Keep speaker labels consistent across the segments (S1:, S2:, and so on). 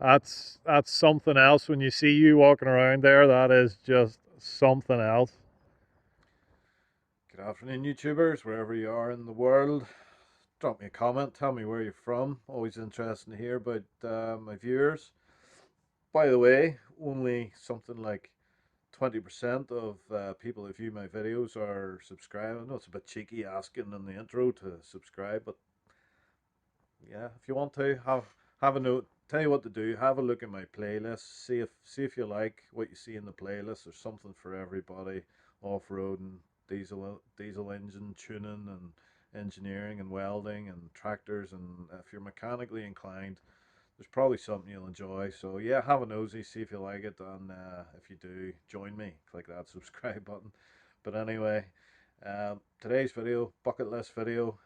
S1: That's something else. When you see you walking around there, that is just something else. Good afternoon, YouTubers, wherever you are in the world. Drop me a comment, tell me where you're from. Always interesting to hear about my viewers. By the way, only something like 20% of people that view my videos are subscribed. I know it's a bit cheeky asking in the intro to subscribe, but yeah, if you want to have a note, tell you what to do. Have a look at my playlist. See if you like what you see in the playlist. There's something for everybody. Off roading, diesel engine tuning, and engineering and welding and tractors. And if you're mechanically inclined, there's probably something you'll enjoy. So yeah, have a nosy, see if you like it, and if you do, join me. Click that subscribe button. But anyway, today's video, bucket list video.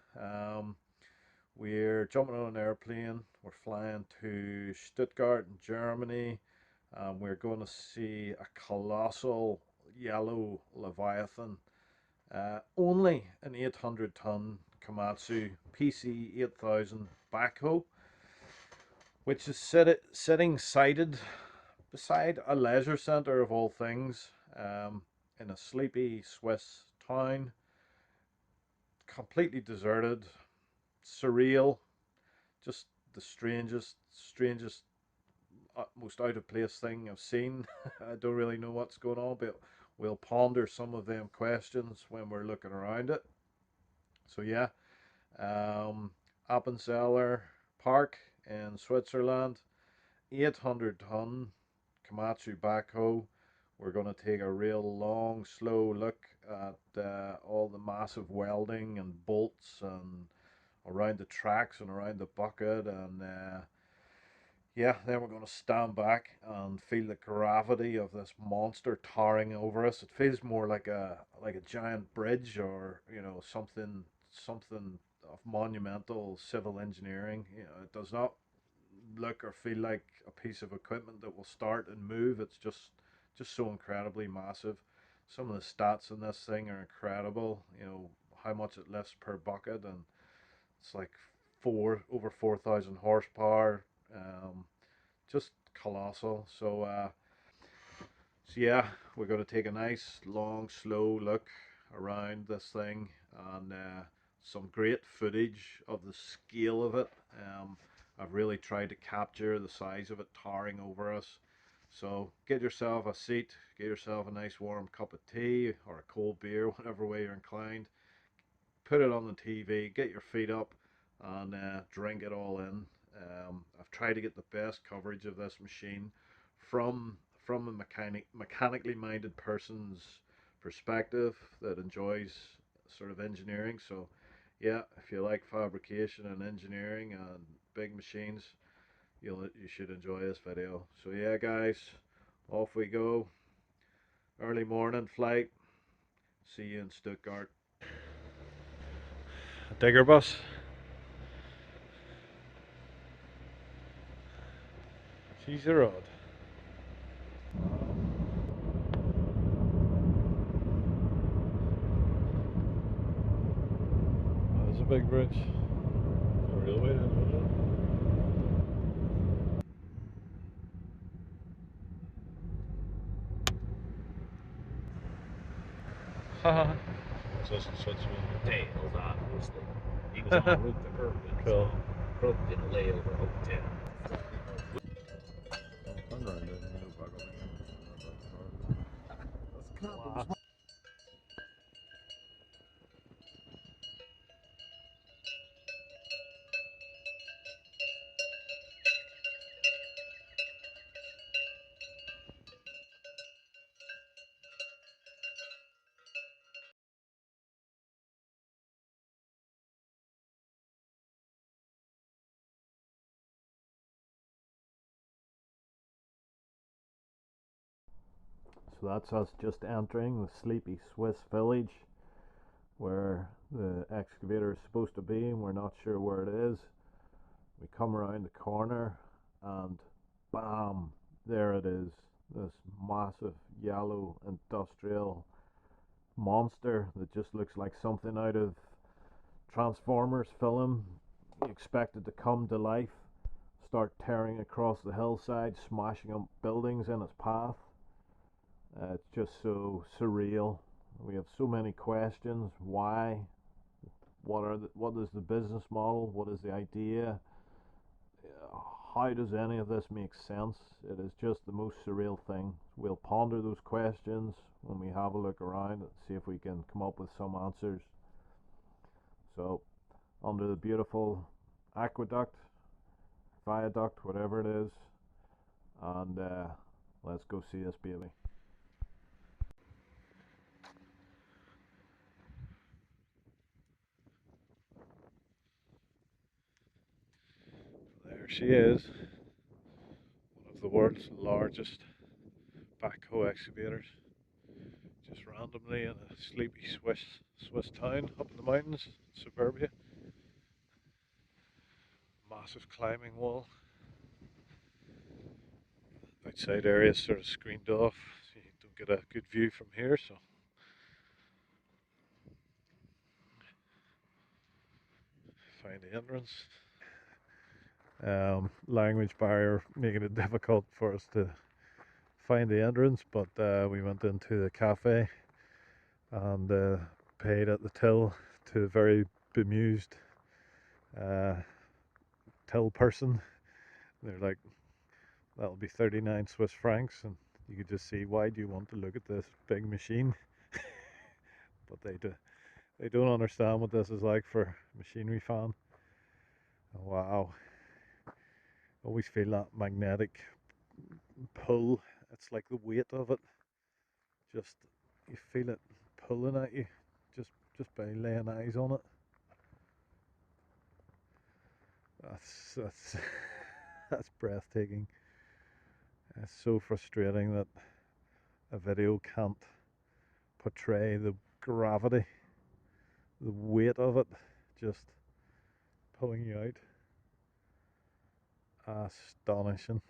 S1: We're jumping on an airplane. We're flying to Stuttgart in Germany. We're going to see a colossal yellow Leviathan. Only an 800-ton Komatsu pc8000 backhoe, which is sitting sighted beside a leisure centre of all things, in a sleepy Swiss town, completely deserted, surreal, just the strangest, most out of place thing I've seen. I don't really know what's going on, but we'll ponder some of them questions when we're looking around it. So yeah, um, Appenzeller Park in Switzerland, 800-ton Komatsu backhoe. We're going to take a real long, slow look at all the massive welding and bolts and around the tracks and around the bucket, and yeah, then we're going to stand back and feel the gravity of this monster towering over us. It feels more like a giant bridge, or something of monumental civil engineering. It does not look or feel like a piece of equipment that will start and move. It's just so incredibly massive. Some of the stats in this thing are incredible. How much it lifts per bucket, and it's like over 4,000 horsepower. Just colossal. So yeah, we're going to take a nice, long, slow look around this thing, and some great footage of the scale of it. I've really tried to capture the size of it towering over us. So get yourself a seat, get yourself a nice warm cup of tea or a cold beer, whatever way you're inclined. Put it on the TV, get your feet up, and drink it all in. I've tried to get the best coverage of this machine from a mechanically minded person's perspective that enjoys sort of engineering. So yeah, if you like fabrication and engineering and big machines, you should enjoy this video. So yeah, guys, off we go. Early morning flight. See you in Stuttgart. Digger bus. She's the road. That is a big bridge. A railway then, isn't it? Haha. So it's in Switzerland.
S2: Tails, obviously. He was en route to Irvine,
S1: Cool.
S2: so Irvine did a layover hotel.
S1: Turn around there. No back up again. Wow. So that's us just entering the sleepy Swiss village where the excavator is supposed to be, and we're not sure where it is. We come around the corner and bam, there it is. This massive yellow industrial monster that just looks like something out of Transformers film. You expect it to come to life. start tearing across the hillside, smashing up buildings in its path. It's just so surreal. We have so many questions. Why? What is the business model? What is the idea? How does any of this make sense? It is just the most surreal thing. We'll ponder those questions when we have a look around and see if we can come up with some answers. So, under the beautiful aqueduct, viaduct, whatever it is, and let's go see this baby. There she is, one of the world's largest backhoe excavators. Just randomly in a sleepy Swiss town up in the mountains, suburbia. Massive climbing wall. Outside area is sort of screened off, so you don't get a good view from here. So find the entrance. Language barrier making it difficult for us to find the entrance, but we went into the cafe and paid at the till to a very bemused uh, till person. They're like, that'll be 39 Swiss francs, and you could just see, why do you want to look at this big machine? But they don't understand what this is like for a machinery fan. Wow, always feel that magnetic pull. It's like the weight of it, just you feel it pulling at you just by laying eyes on it. That's that's breathtaking. It's so frustrating that a video can't portray the gravity, the weight of it, just pulling you out. Astonishing.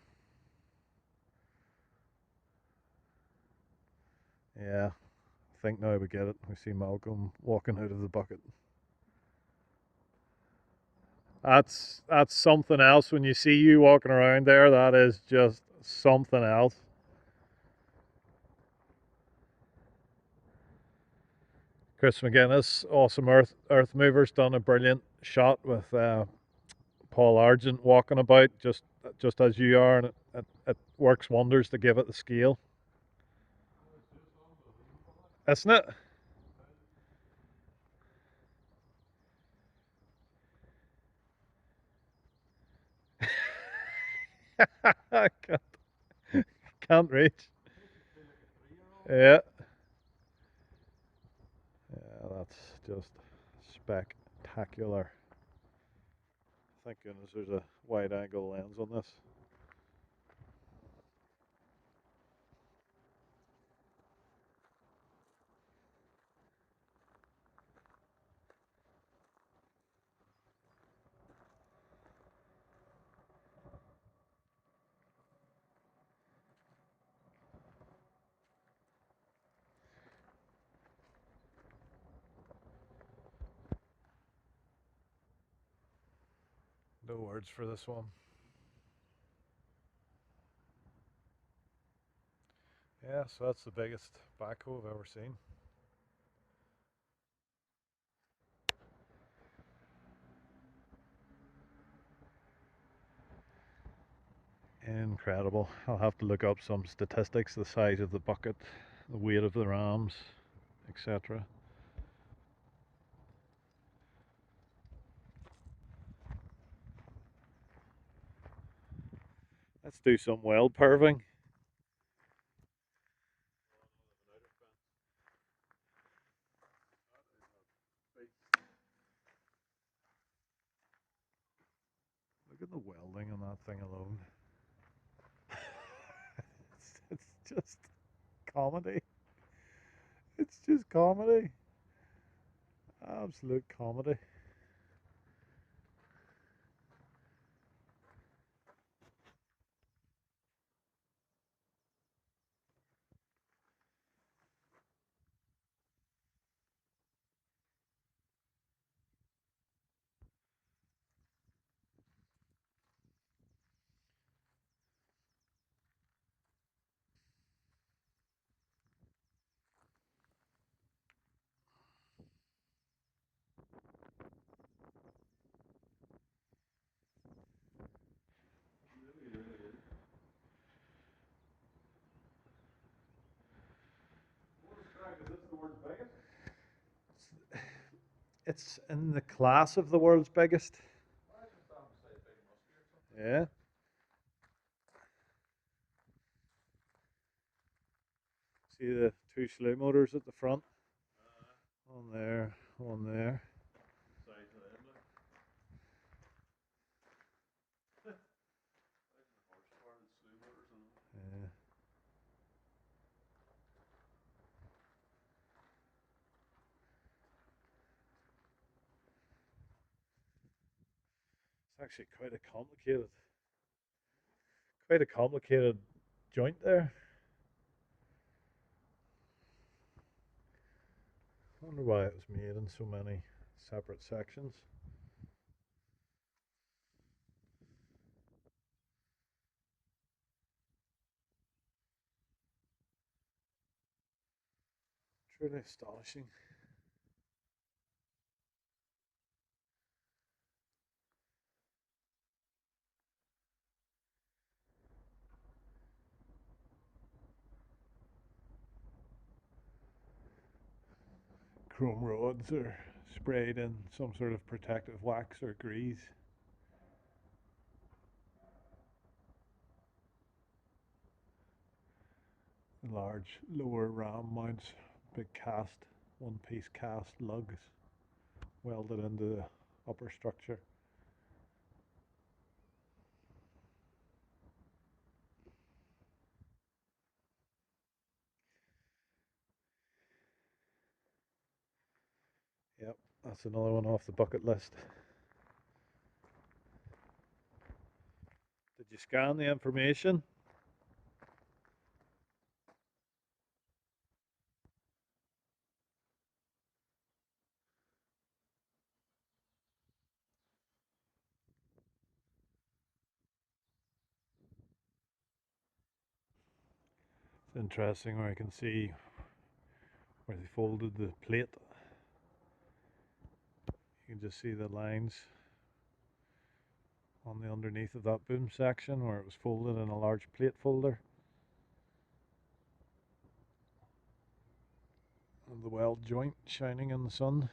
S1: Yeah, I think now we get it. We see Malcolm walking out of the bucket. That's something else. When you see you walking around there, that is just something else. Chris McGuinness, awesome earth movers, done a brilliant shot with Paul Argent walking about just as you are, and it works wonders to give it the scale, isn't it? I can't reach. Yeah, yeah, that's just spectacular. Thank goodness there's a wide angle lens on this. No words for this one. Yeah, so that's the biggest backhoe I've ever seen. Incredible. I'll have to look up some statistics, the size of the bucket, the weight of the rams, etc. Let's do some weld perving. Look at the welding on that thing alone. It's just comedy. It's just comedy. Absolute comedy. It's in the class of the world's biggest. Yeah. See the two slew motors at the front? One there, one there. Yeah. It's actually quite a complicated joint there. I wonder why it was made in so many separate sections. Truly astonishing. Chrome rods are sprayed in some sort of protective wax or grease. Large lower ram mounts, big cast, one piece cast lugs welded into the upper structure. Yep, that's another one off the bucket list. Did you scan the information? It's interesting where I can see where they folded the plate. You can just see the lines on the underneath of that boom section where it was folded in a large plate folder. And the weld joint shining in the sun.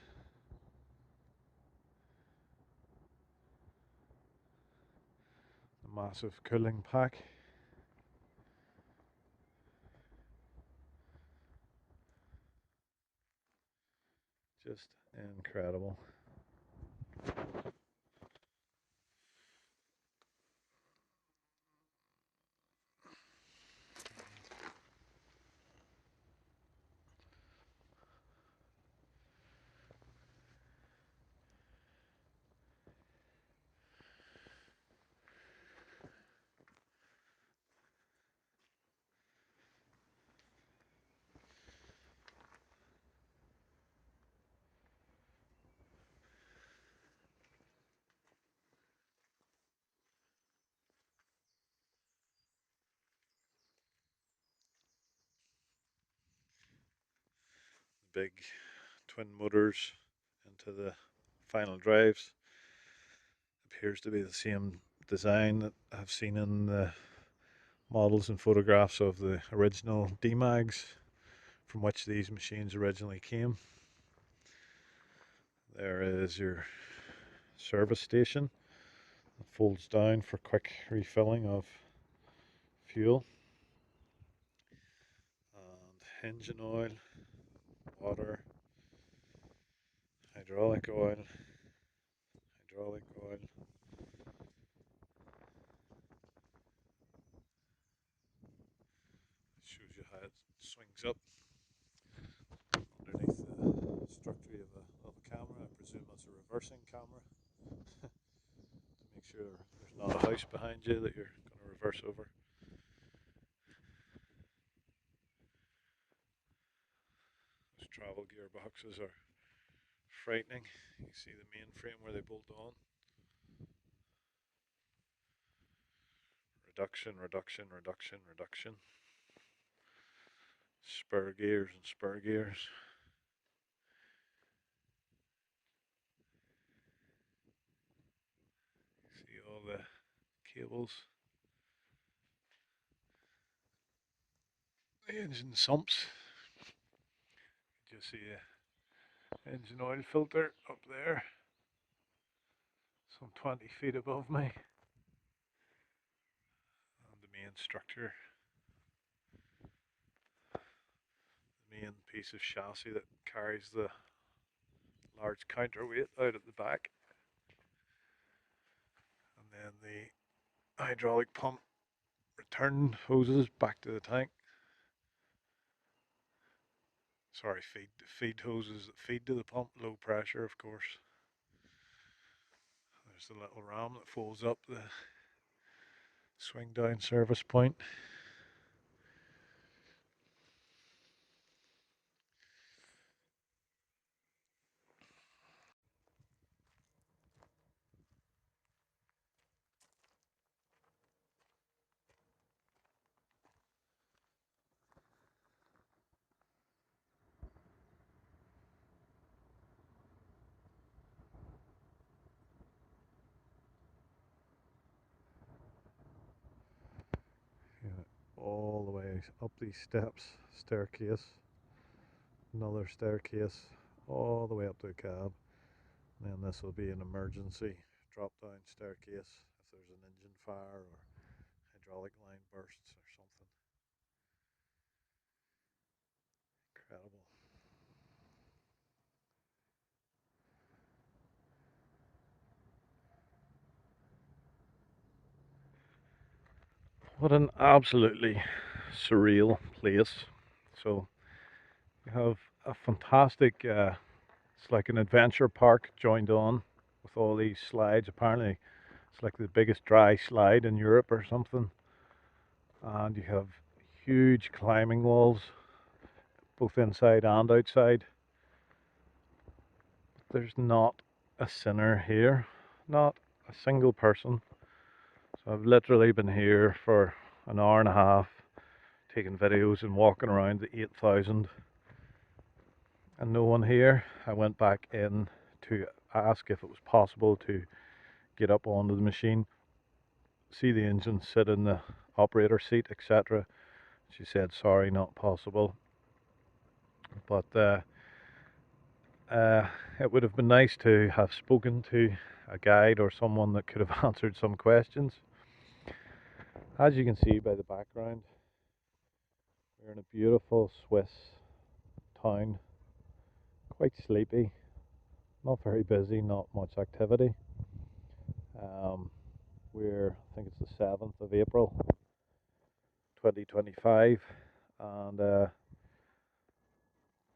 S1: The massive cooling pack. Just incredible. Big twin motors into the final drives. Appears to be the same design that I've seen in the models and photographs of the original D-Mags from which these machines originally came. There is your service station. It folds down for quick refilling of fuel. And engine oil, water, hydraulic oil, hydraulic oil. It shows you how it swings up underneath the structure of a camera. I presume that's a reversing camera to make sure there's not a house behind you that you're going to reverse over. Those travel gearboxes are frightening. You see the mainframe where they bolt on. Reduction, reduction, reduction, reduction. Spur gears and spur gears. See all the cables. The engine sumps. Just see Engine oil filter up there, some 20 feet above me. And the main structure, the main piece of chassis that carries the large counterweight out at the back. And then the hydraulic pump return hoses back to the tank. Sorry, feed hoses that feed to the pump, low pressure, of course. There's the little ram that folds up the swing down service point. Yeah, all the way up these steps, staircase, another staircase, all the way up to the cab. And then this will be an emergency drop down staircase if there's an engine fire or hydraulic line bursts or something. Incredible. What an absolutely surreal place. So you have a fantastic, it's like an adventure park joined on with all these slides. Apparently, it's like the biggest dry slide in Europe or something. And you have huge climbing walls, both inside and outside. There's not a sinner here, not a single person. So I've literally been here for an hour and a half, taking videos and walking around the 8000, and no one here. I went back in to ask if it was possible to get up onto the machine, see the engine, sit in the operator seat, etc. She said, sorry, not possible. But it would have been nice to have spoken to a guide or someone that could have answered some questions. As you can see by the background, we're in a beautiful Swiss town, quite sleepy, not very busy, not much activity. I think it's the 7th of April 2025, and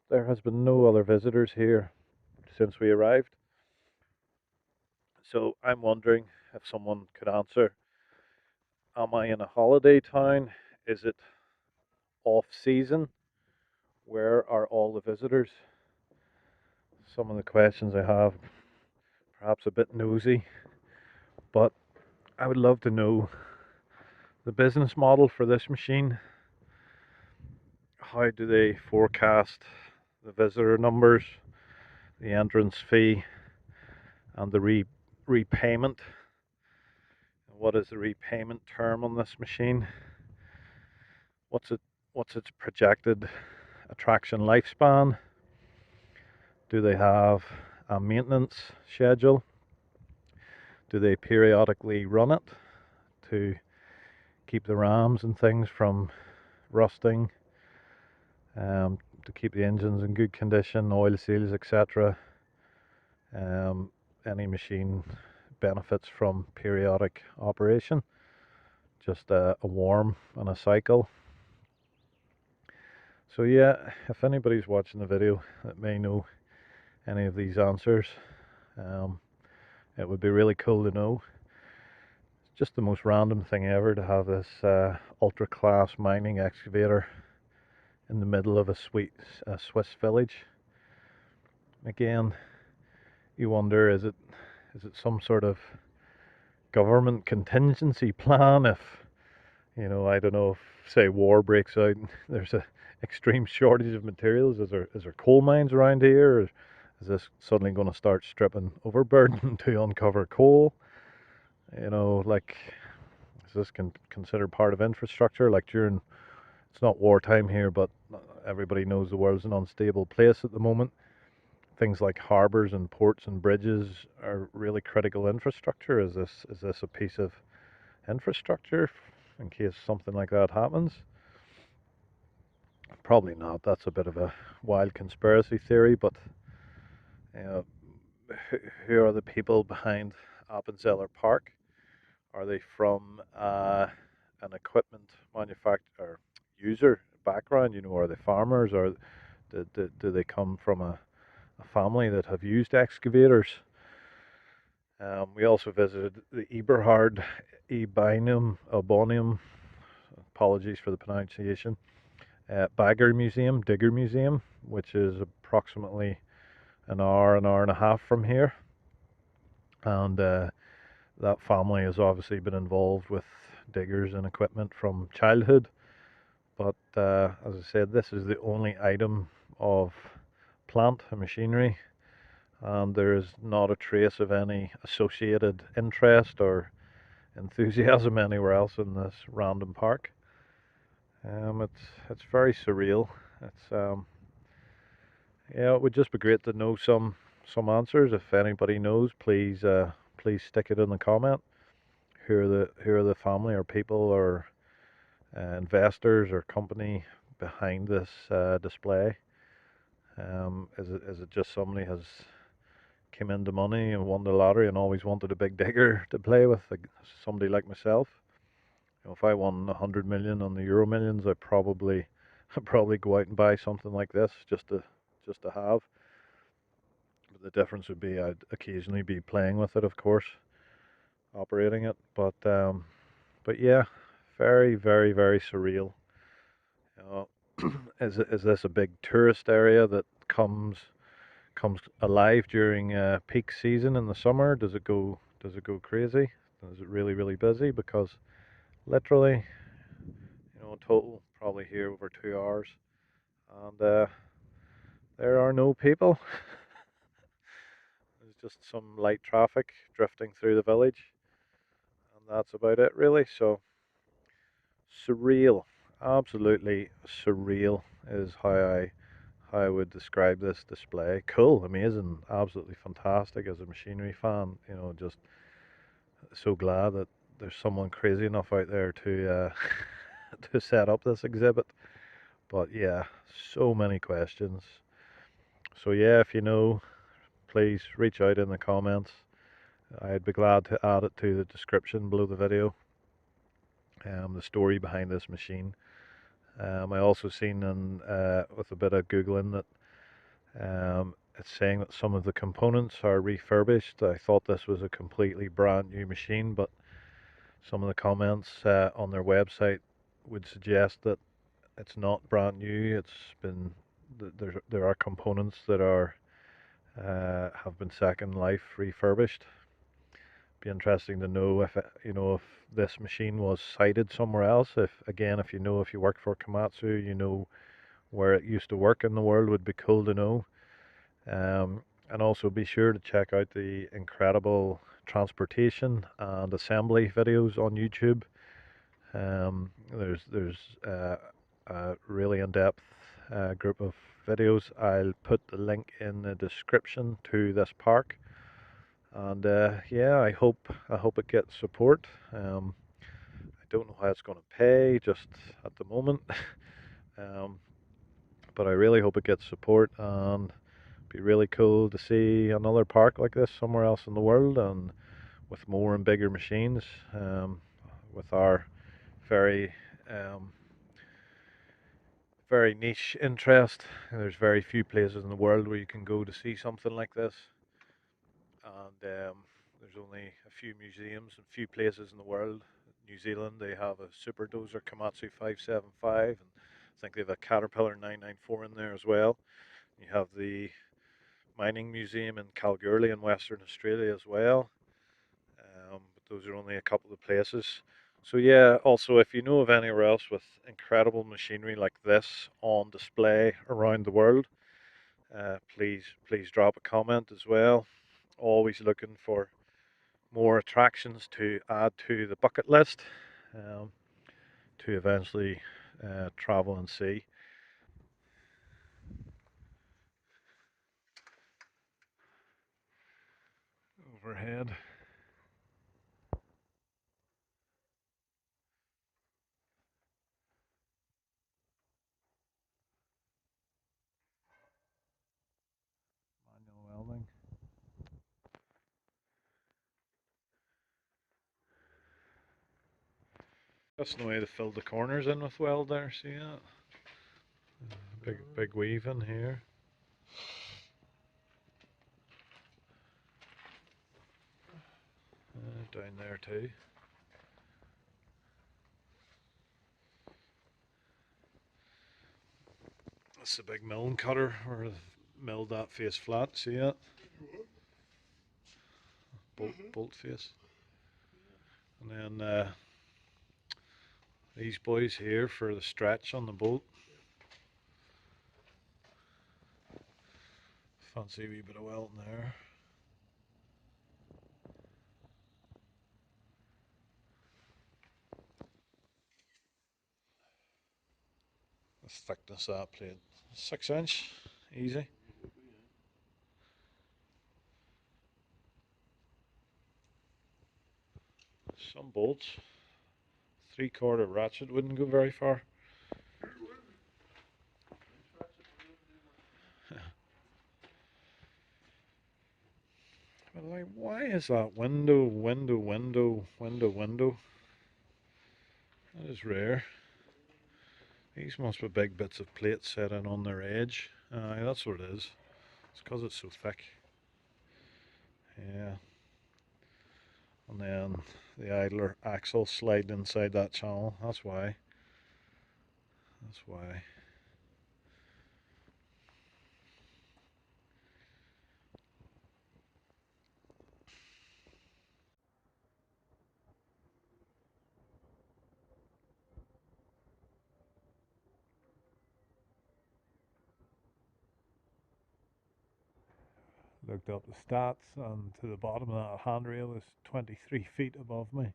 S1: there has been no other visitors here since we arrived. So I'm wondering if someone could answer, am I in a holiday town? Is it off season? Where are all the visitors? Some of the questions I have, perhaps a bit nosy, but I would love to know the business model for this machine. How do they forecast the visitor numbers, the entrance fee, and the repayment? What is the repayment term on this machine? What's its projected attraction lifespan? Do they have a maintenance schedule? Do they periodically run it to keep the rams and things from rusting, to keep the engines in good condition, oil seals, etc.? Any machine benefits from periodic operation, just a warm and a cycle. So yeah, if anybody's watching the video that may know any of these answers, it would be really cool to know. It's just the most random thing ever to have this ultra class mining excavator in the middle of a Swiss village. Again, you wonder, is it some sort of government contingency plan if, I don't know, if say war breaks out and there's a extreme shortage of materials? Is there coal mines around here? Or is this suddenly going to start stripping overburden to uncover coal? Like, is this considered part of infrastructure? Like it's not wartime here, but everybody knows the world's an unstable place at the moment. things like harbors and ports and bridges are really critical infrastructure? Is this a piece of infrastructure in case something like that happens? Probably not. That's a bit of a wild conspiracy theory, but you know, who are the people behind Appenzeller Park? Are they from an equipment manufacturer user background? Are they farmers, or do they come from a family that have used excavators? We also visited the Eberhard Ebinum Albonium, apologies for the pronunciation, Digger Museum, which is approximately an hour and a half from here. And that family has obviously been involved with diggers and equipment from childhood. But as I said, this is the only item of plant and machinery, and there is not a trace of any associated interest or enthusiasm anywhere else in this random park. It's very surreal. It's Yeah, it would just be great to know some answers. If anybody knows, please stick it in the comment. Who are the family or people or investors or company behind this display? Is it just somebody has came into money and won the lottery and always wanted a big digger to play with, like somebody like myself? If I won 100 million on the Euro Millions, I'd probably go out and buy something like this just to have. But the difference would be I'd occasionally be playing with it, of course, operating it. But yeah, very very very surreal. You know, is this a big tourist area that comes alive during peak season in the summer? Does it go crazy? Is it really really busy? Because literally, in total, probably here over 2 hours, and there are no people. There's just some light traffic drifting through the village, and that's about it, really. So surreal, absolutely surreal, is how I would describe this display. Cool, amazing, absolutely fantastic as a machinery fan. Just so glad that there's someone crazy enough out there to to set up this exhibit. But yeah, so many questions. So yeah, if you know, please reach out in the comments. I'd be glad to add it to the description below the video. The story behind this machine. I also seen with a bit of googling that it's saying that some of the components are refurbished. I thought this was a completely brand new machine, but some of the comments on their website would suggest that it's not brand new. There are components that are have been second life refurbished. Be interesting to know if this machine was sited somewhere else. If you work for Komatsu, where it used to work in the world, would be cool to know. And also be sure to check out the incredible transportation and assembly videos on YouTube. There's a really in-depth group of videos. I'll put the link in the description to this park. And yeah, I hope it gets support. I don't know how it's going to pay just at the moment, um, but I really hope it gets support, and it'd be really cool to see another park like this somewhere else in the world, and with more and bigger machines. With our very um, very niche interest, there's very few places in the world where you can go to see something like this, and there's only a few museums and few places in the world. New Zealand, they have a super dozer Komatsu 575, and I think they have a Caterpillar 994 in there as well. You have the mining museum in Kalgoorlie in Western Australia as well. But those are only a couple of places. So yeah, also if you know of anywhere else with incredible machinery like this on display around the world, please drop a comment as well. Always looking for more attractions to add to the bucket list, um, to eventually travel and see. overhead. Manual welding. That's the way they filled the corners in with weld there, see that? Big weave in here. Down there too. That's the big milling cutter where they milled that face flat, see it? Bolt face. And then these boys here for the stretch on the bolt. Fancy wee bit of welding there. The thickness of that plate, 6 inch, easy. Some bolts, 3/4 ratchet wouldn't go very far. But like, why is that window? That is rare. These must be big bits of plate set in on their edge. That's what it is. It's because it's so thick. Yeah. And then the idler axle slide inside that channel. That's why. That's why. Looked up the stats, and to the bottom of that handrail is 23 feet above me.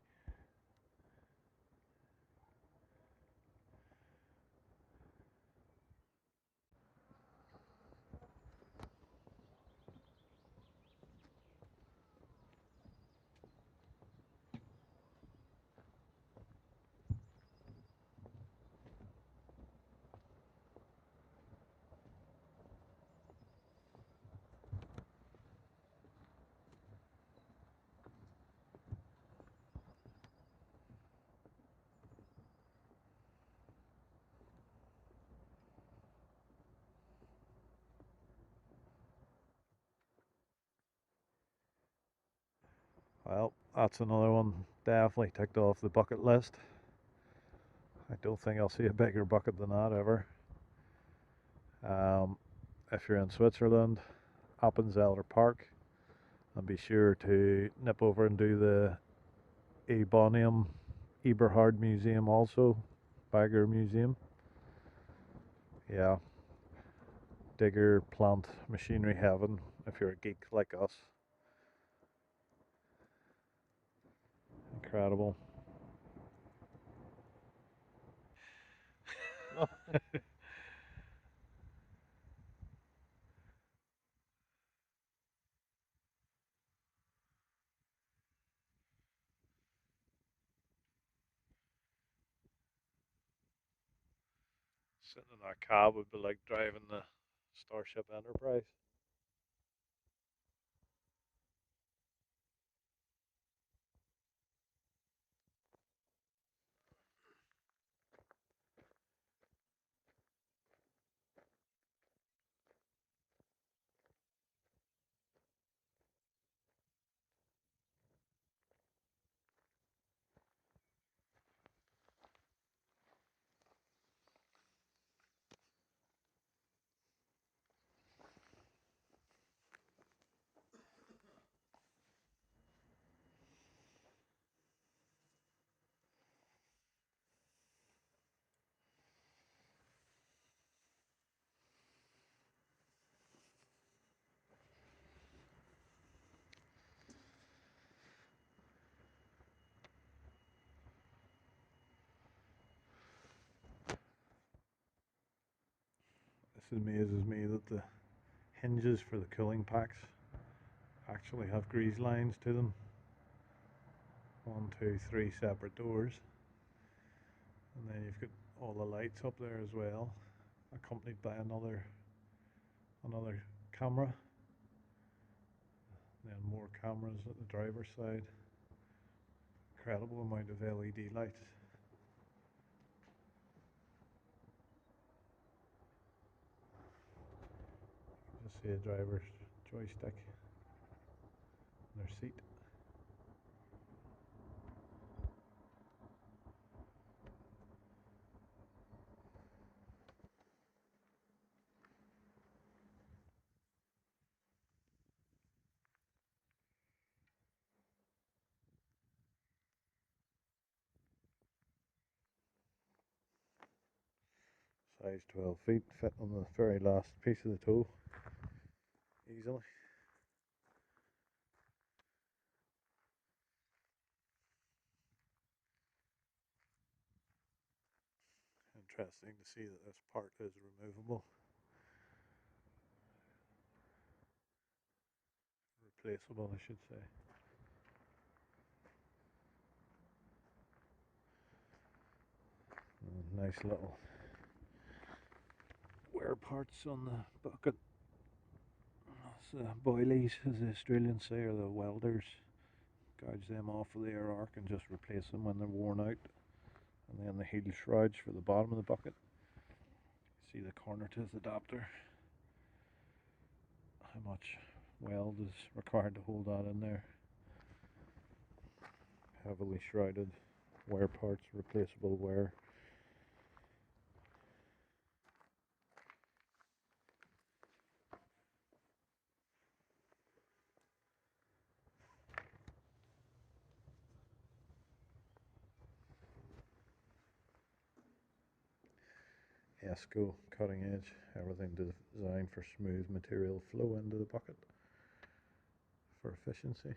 S1: Well, that's another one definitely ticked off the bucket list. I don't think I'll see a bigger bucket than that ever. If you're in Switzerland, Appenzeller Park, and be sure to nip over and do the Ebonium Eberhard Museum also, Bagger Museum. Yeah, digger, plant, machinery heaven if you're a geek like us. Incredible. Sitting in that cab would be like driving the Starship Enterprise. This amazes me that the hinges for the cooling packs actually have grease lines to them. 1, 2, 3 separate doors. And then you've got all the lights up there as well, accompanied by another camera. And then more cameras at the driver's side. Incredible amount of LED lights. Just see a driver's joystick and their seat. Size 12 feet, fit on the very last piece of the toe easily. Interesting to see that this part is removable, replaceable, I should say. Nice little wear parts on the bucket. That's boilies, as the Australians say, or the welders. Gouge them off of the air arc and just replace them when they're worn out. And then the heel shrouds for the bottom of the bucket. See the corner tooth adapter. How much weld is required to hold that in there. Heavily shrouded wear parts, replaceable wear. ESCO, cutting edge, everything designed for smooth material flow into the bucket for efficiency.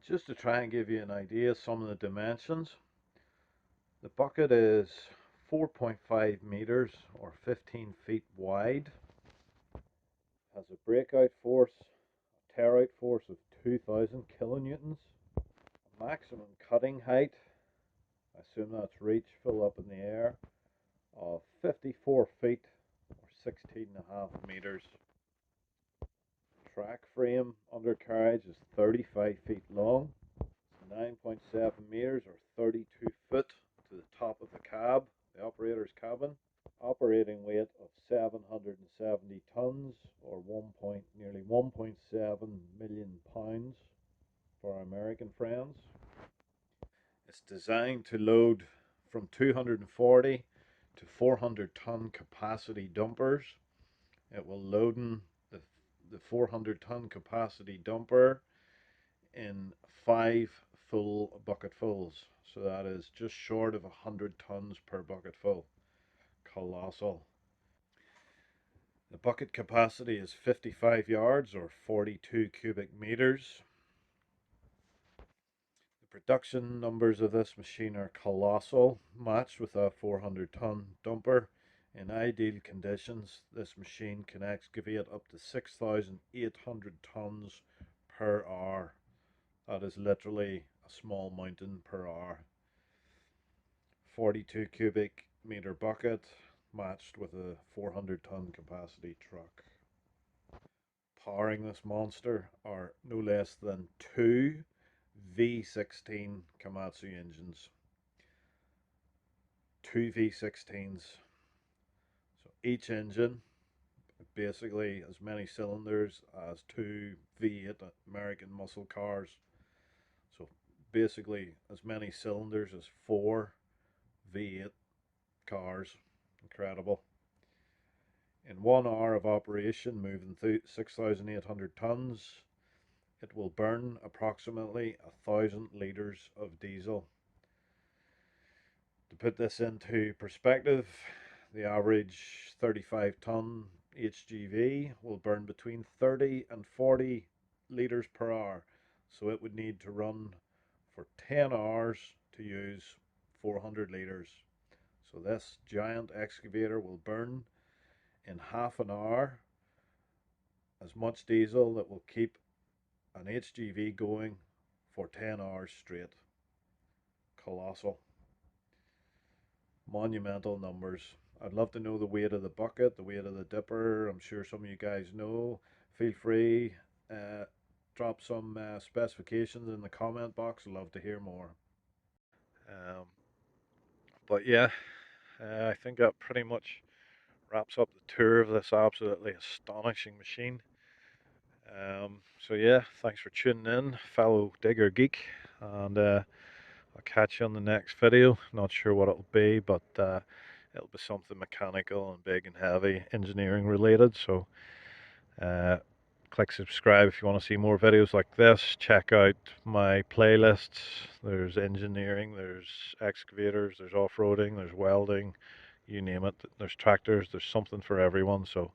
S1: Just to try and give you an idea of some of the dimensions, the bucket is 4.5 meters or 15 feet wide, has a breakout force, a tear out force of 2,000 kilonewtons, a maximum cutting height, I assume that's reach full up in the air, of 54 feet or 16.5 meters. Track frame undercarriage is 35 feet long, 9.7 meters or 32 foot to the top of the cab, the operator's cabin. Operating weight of 770 tons or nearly 1.7 million pounds for our American friends. It's designed to load from 240 to 400-ton capacity dumpers. It will load in the 400-ton capacity dumper in 5 full bucketfuls. So that is just short of 100 tons per bucketful. Colossal. The bucket capacity is 55 yards or 42 cubic meters. The Production numbers of this machine are colossal, matched with a 400-ton dumper. In ideal conditions, this machine can excavate up to 6,800 tons per hour. That is literally a small mountain per hour. 42 cubic meter bucket matched with a 400-ton capacity truck. Powering this monster are no less than two V16 Komatsu engines. Two V16s. So each engine basically as many cylinders as two V8 American muscle cars. So basically as many cylinders as four V8 cars. Incredible. In 1 hour of operation, moving 6,800 tons, it will burn approximately 1,000 litres of diesel. To put this into perspective, the average 35-ton HGV will burn between 30 and 40 litres per hour, so it would need to run for 10 hours to use 400 litres. So this giant excavator will burn in half an hour as much diesel that will keep an HGV going for 10 hours straight. Colossal. Monumental numbers. I'd love to know the weight of the bucket, the weight of the dipper. I'm sure some of you guys know. Feel free, drop some specifications in the comment box. I'd love to hear more. Um, but yeah, I think that pretty much wraps up the tour of this absolutely astonishing machine. So yeah, thanks for tuning in, fellow digger geek, and I'll catch you on the next video. Not sure what it'll be, but it'll be something mechanical and big and heavy, engineering related. So uh, click subscribe if you want to see more videos like this. Check out my playlists. There's engineering, there's excavators, there's off-roading, there's welding, you name it. There's tractors, there's something for everyone. So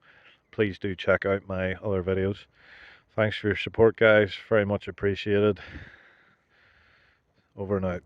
S1: please do check out my other videos. Thanks for your support, guys. Very much appreciated. Over and out.